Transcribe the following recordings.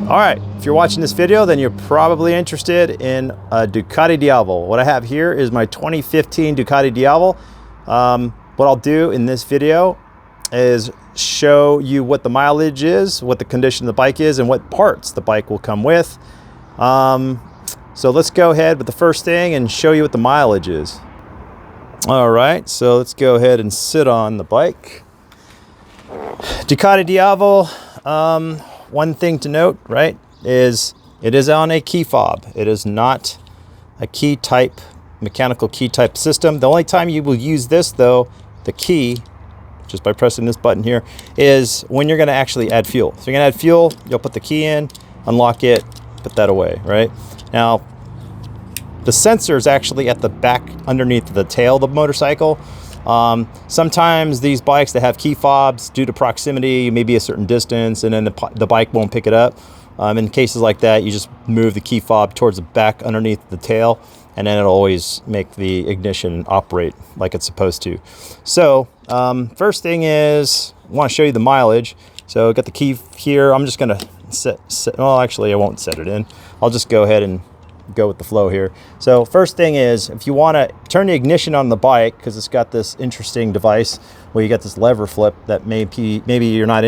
All right, if you're watching this video, then you're probably interested in a Ducati Diavel. What I have here is my 2015 Ducati Diavel. What I'll do in this video is show you what the mileage is, what the condition of the bike is, and what parts the bike will come with. So let's go ahead with the first thing and show you what the mileage is. All right, so let's go ahead and sit on the bike. Ducati Diavel, one thing to note, right, is it is on a key fob. It is not a key type, mechanical key type system. The only time you will use this, though, the key, just by pressing this button here, is when you're going to actually add fuel. So you're going to add fuel, you'll put the key in, unlock it, put that away, right? Now, the sensor is actually at the back underneath the tail of the motorcycle. Sometimes these bikes that have key fobs, due to proximity, maybe a certain distance, and then the bike won't pick it up. In cases like that, you just move the key fob towards the back underneath the tail, and then it'll always make the ignition operate like it's supposed to. So first thing is, I want to show you the mileage. So got the key here. I'm just going to set, well, actually I won't set it in. I'll just go ahead and go with the flow here. So first thing is, if you want to turn the ignition on the bike, because it's got this interesting device where you got this lever flip that maybe you're not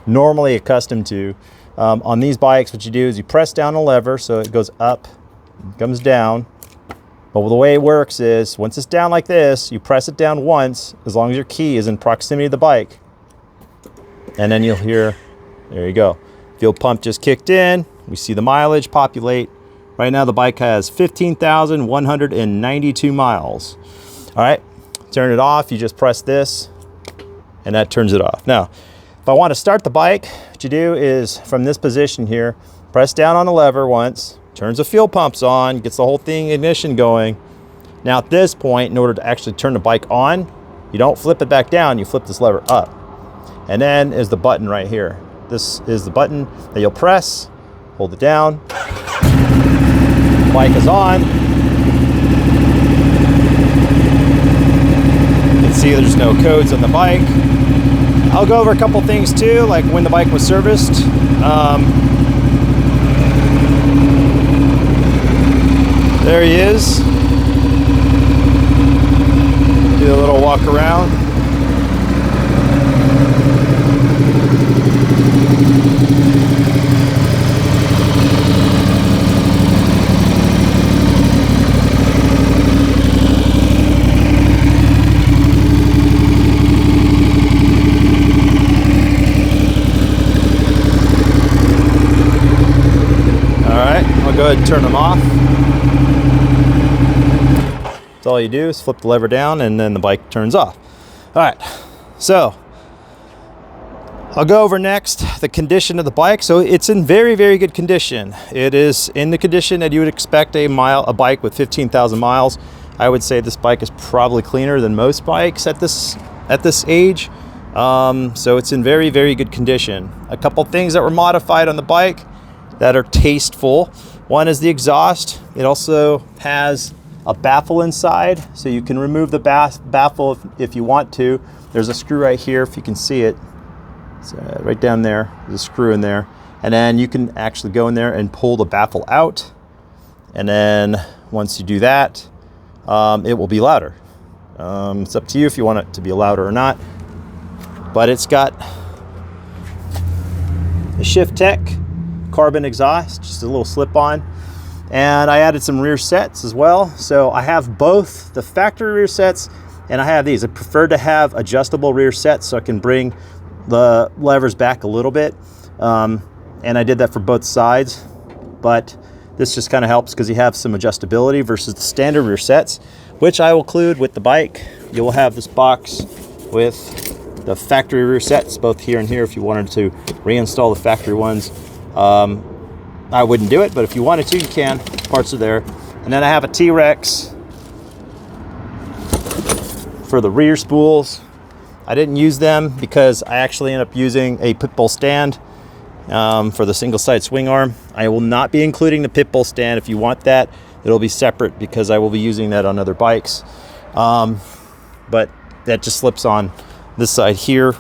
normally accustomed to. On these bikes, what you do is you press down a lever so it goes up, comes down. But the way it works is, once it's down like this, you press it down once, as long as your key is in proximity to the bike, and then you'll hear, there you go, fuel pump just kicked in. We see the mileage populate. Right now the bike has 15,192 miles. All right, turn it off. You just press this and that turns it off. Now, if I want to start the bike, what you do is from this position here, press down on the lever once, turns the fuel pumps on, gets the whole thing ignition going. Now at this point, in order to actually turn the bike on, you don't flip it back down, you flip this lever up. And then is the button right here. This is the button that you'll press, hold it down. Bike is on. You can see there's no codes on the bike. I'll go over a couple things too, like when the bike was serviced. There he is. Do a little walk around. Go ahead and turn them off. That's all you do is flip the lever down and then the bike turns off. All right, so I'll go over next the condition of the bike. So it's in very, very good condition. It is in the condition that you would expect a bike with 15,000 miles. I would say this bike is probably cleaner than most bikes at this age. So it's in very, very good condition. A couple things that were modified on the bike that are tasteful. One is the exhaust. It also has a baffle inside, so you can remove the baffle if you want to. There's a screw right here, if you can see it. It's right down there. There's a screw in there. And then you can actually go in there and pull the baffle out. And then once you do that, it will be louder. It's up to you if you want it to be louder or not. But it's got a Shift Tech carbon exhaust, just a little slip-on, and I added some rear sets as well. So I have both the factory rear sets and I have these. I prefer to have adjustable rear sets so I can bring the levers back a little bit, and I did that for both sides, but this just kind of helps because you have some adjustability versus the standard rear sets, which I will include with the bike. You will have this box with the factory rear sets both here and here if you wanted to reinstall the factory ones. I wouldn't do it, but if you wanted to, you can. Parts are there. And then I have a T-Rex for the rear spools. I didn't use them because I actually ended up using a pit bull stand for the single side swing arm. I will not be including the pit bull stand. If you want that, it'll be separate because I will be using that on other bikes. But that just slips on this side here.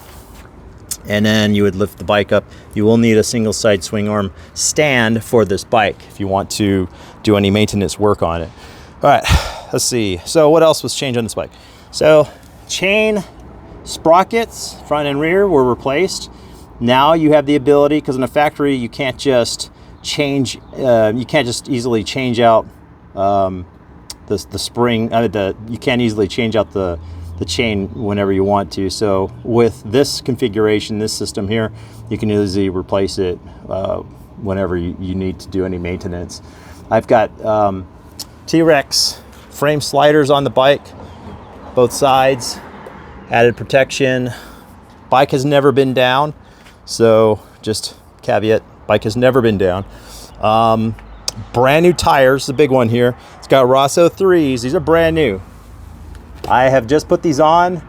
and then you would lift the bike up. You will need a single side swing arm stand for this bike if you want to do any maintenance work on it. All right, let's see. So what else was changed on this bike? So chain sprockets, front and rear, were replaced. Now you have the ability, because in a factory you can't just change, you can't just easily change out the spring. You can't easily change out the chain whenever you want to. So with this configuration, this system here, you can easily replace it whenever you need to do any maintenance. I've got T-Rex frame sliders on the bike, both sides, added protection. Bike has never been down, so just caveat, bike has never been down. Brand new tires, the big one here. It's got Rosso 3s. These are brand new. I have just put these on,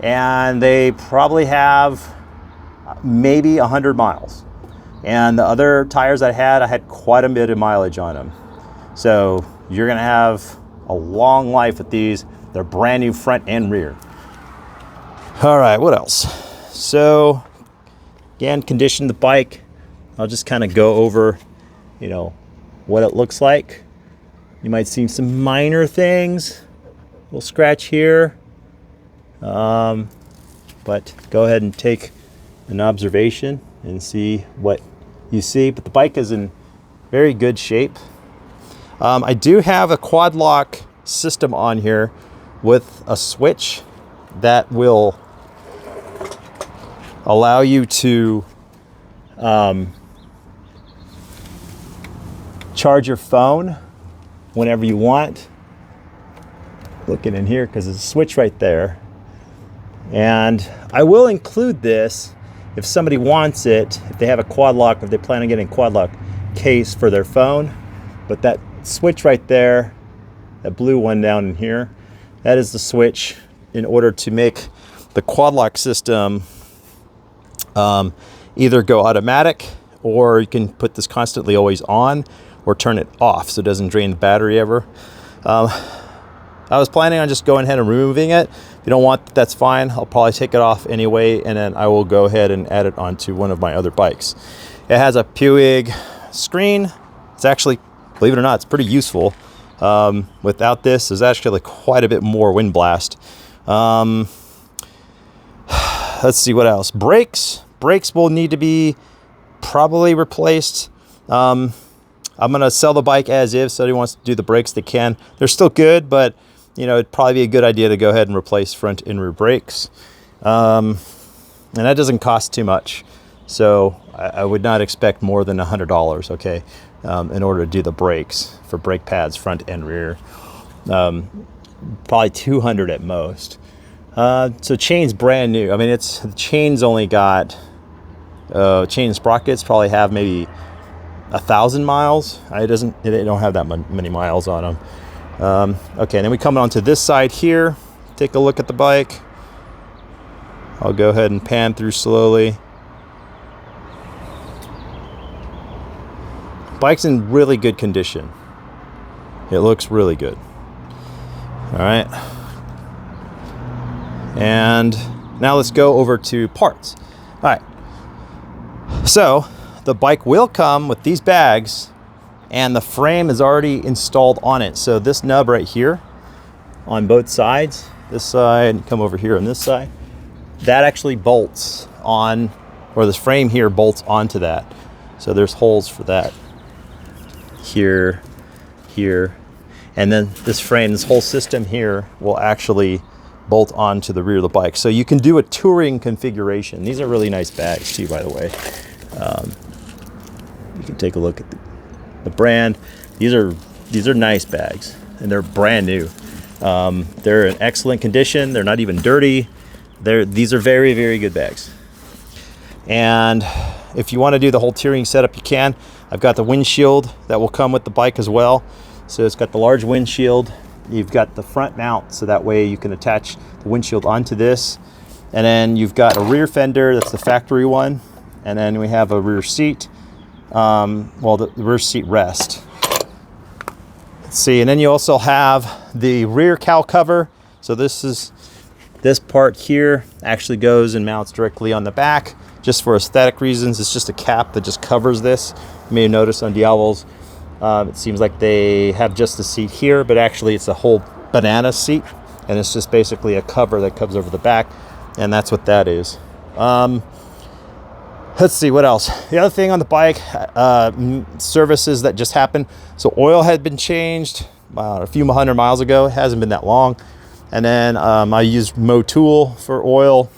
and they probably have maybe 100 miles. And the other tires I had quite a bit of mileage on them. So you're gonna have a long life with these. They're brand new front and rear. All right, what else? So again, condition the bike. I'll just kind of go over, you know, what it looks like. You might see some minor things. A little scratch here. But go ahead and take an observation and see what you see. But the bike is in very good shape. I do have a quad lock system on here with a switch that will allow you to charge your phone whenever you want. Looking in here because there's a switch right there. And I will include this if somebody wants it, if they have a quad lock, if they plan on getting a quad lock case for their phone. But that switch right there, that blue one down in here, that is the switch in order to make the quad lock system either go automatic, or you can put this constantly always on, or turn it off so it doesn't drain the battery ever. I was planning on just going ahead and removing it. If you don't want that, that's fine. I'll probably take it off anyway, and then I will go ahead and add it onto one of my other bikes. It has a Puig screen. It's actually, believe it or not, it's pretty useful. Without this, there's actually quite a bit more wind blast. Let's see what else. Brakes will need to be probably replaced. I'm gonna sell the bike as is. So if somebody wants to do the brakes, they can. They're still good, but you know, it'd probably be a good idea to go ahead and replace front and rear brakes. And that doesn't cost too much. So I would not expect more than $100, okay, in order to do the brakes for brake pads, front and rear. Probably 200 at most. So chain's brand new. I mean, the chain's only got, chain sprockets probably have maybe 1,000 miles. They don't have that many miles on them. Okay, and then we come on to this side here. Take a look at the bike. I'll go ahead and pan through slowly. Bike's in really good condition. It looks really good. All right. And now let's go over to parts. All right. So the bike will come with these bags, and the frame is already installed on it. So this nub right here on both sides, this side, and come over here on this side, that actually bolts on, or this frame here bolts onto that. So there's holes for that here, here, and then this frame, this whole system here will actually bolt onto the rear of the bike. So you can do a touring configuration. These are really nice bags too, by the way. You can take a look at the brand. These are nice bags, and they're brand new. They're in excellent condition. They're not even dirty. These are very, very good bags. And if you want to do the whole touring setup, you can. I've got the windshield that will come with the bike as well. So it's got the large windshield. You've got the front mount, so that way you can attach the windshield onto this. And then you've got a rear fender, that's the factory one. And then we have a rear seat. The rear seat rest. Let's see, and then you also have the rear cowl cover. So this part here actually goes and mounts directly on the back. just for aesthetic reasons. It's just a cap that just covers this. You may have noticed on Diavels, it seems like they have just a seat here, but actually it's a whole banana seat, and it's just basically a cover that covers over the back, and that's what that is. Let's see what else. The other thing on the bike, services that just happened. So oil had been changed a few hundred miles ago. It hasn't been that long. And then I used Motul for oil.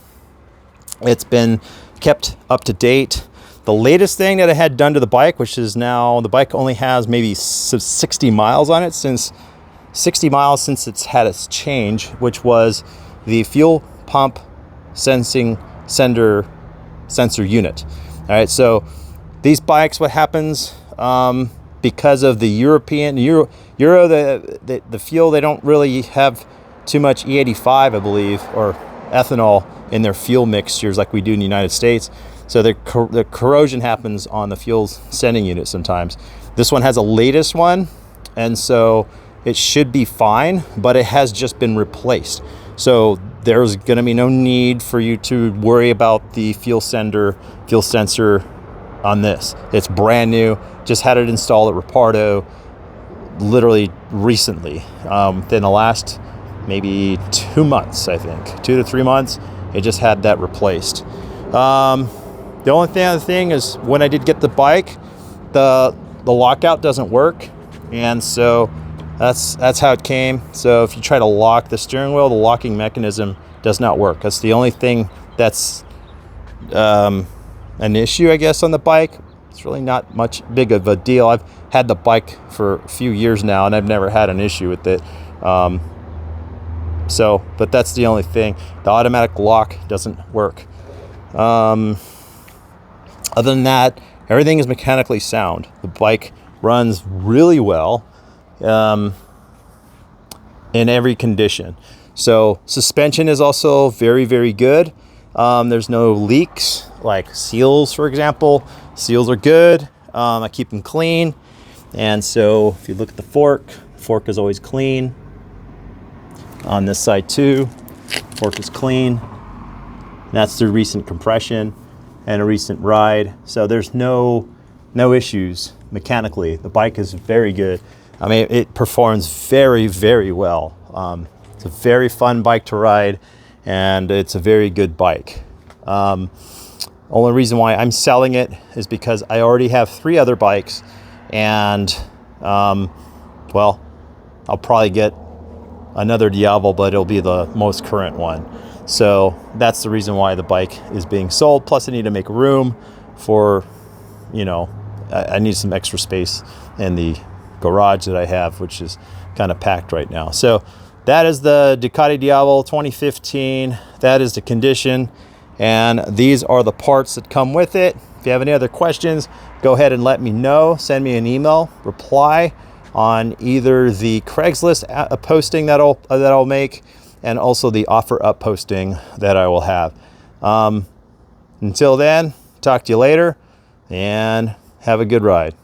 It's been kept up to date. The latest thing that I had done to the bike, which is now the bike only has maybe 60 miles on it, since 60 miles since it's had its change, which was the fuel pump sensor unit. All right, so these bikes, what happens because of the European Euro the fuel, they don't really have too much E85, I believe, or ethanol in their fuel mixtures like we do in the United States. So the corrosion happens on the fuel sending unit sometimes. This one has a latest one, and so it should be fine, but it has just been replaced. So there's going to be no need for you to worry about the fuel sensor on this. It's brand new. Just had it installed at Repardo literally recently. Within the last maybe 2 months, I think 2 to 3 months, it just had that replaced. The only other thing is, when I did get the bike, the lockout doesn't work, and so that's how it came. So if you try to lock the steering wheel, the locking mechanism does not work. That's the only thing that's an issue, I guess, on the bike. It's really not much big of a deal. I've had the bike for a few years now, and I've never had an issue with it. But that's the only thing. The automatic lock doesn't work. Other than that, everything is mechanically sound. The bike runs really well in every condition. So suspension is also very, very good. There's no leaks, like seals, for example. Seals are good. I keep them clean. And so if you look at the fork is always clean. On this side too, fork is clean. That's the recent compression and a recent ride. So there's no issues mechanically. The bike is very good. I mean, it performs very, very well. It's a very fun bike to ride, and it's a very good bike. Only reason why I'm selling it is because I already have 3 other bikes, and well, I'll probably get another Diavel, but it'll be the most current one. So that's the reason why the bike is being sold. Plus I need to make room for, I need some extra space in the garage that I have, which is kind of packed right now. So that is the Ducati Diavel 2015. That is the condition, and these are the parts that come with it. If you have any other questions, go ahead and let me know. Send me an email reply on either the Craigslist posting that I'll make, and also the OfferUp posting that I will have. Until then, talk to you later, and have a good ride.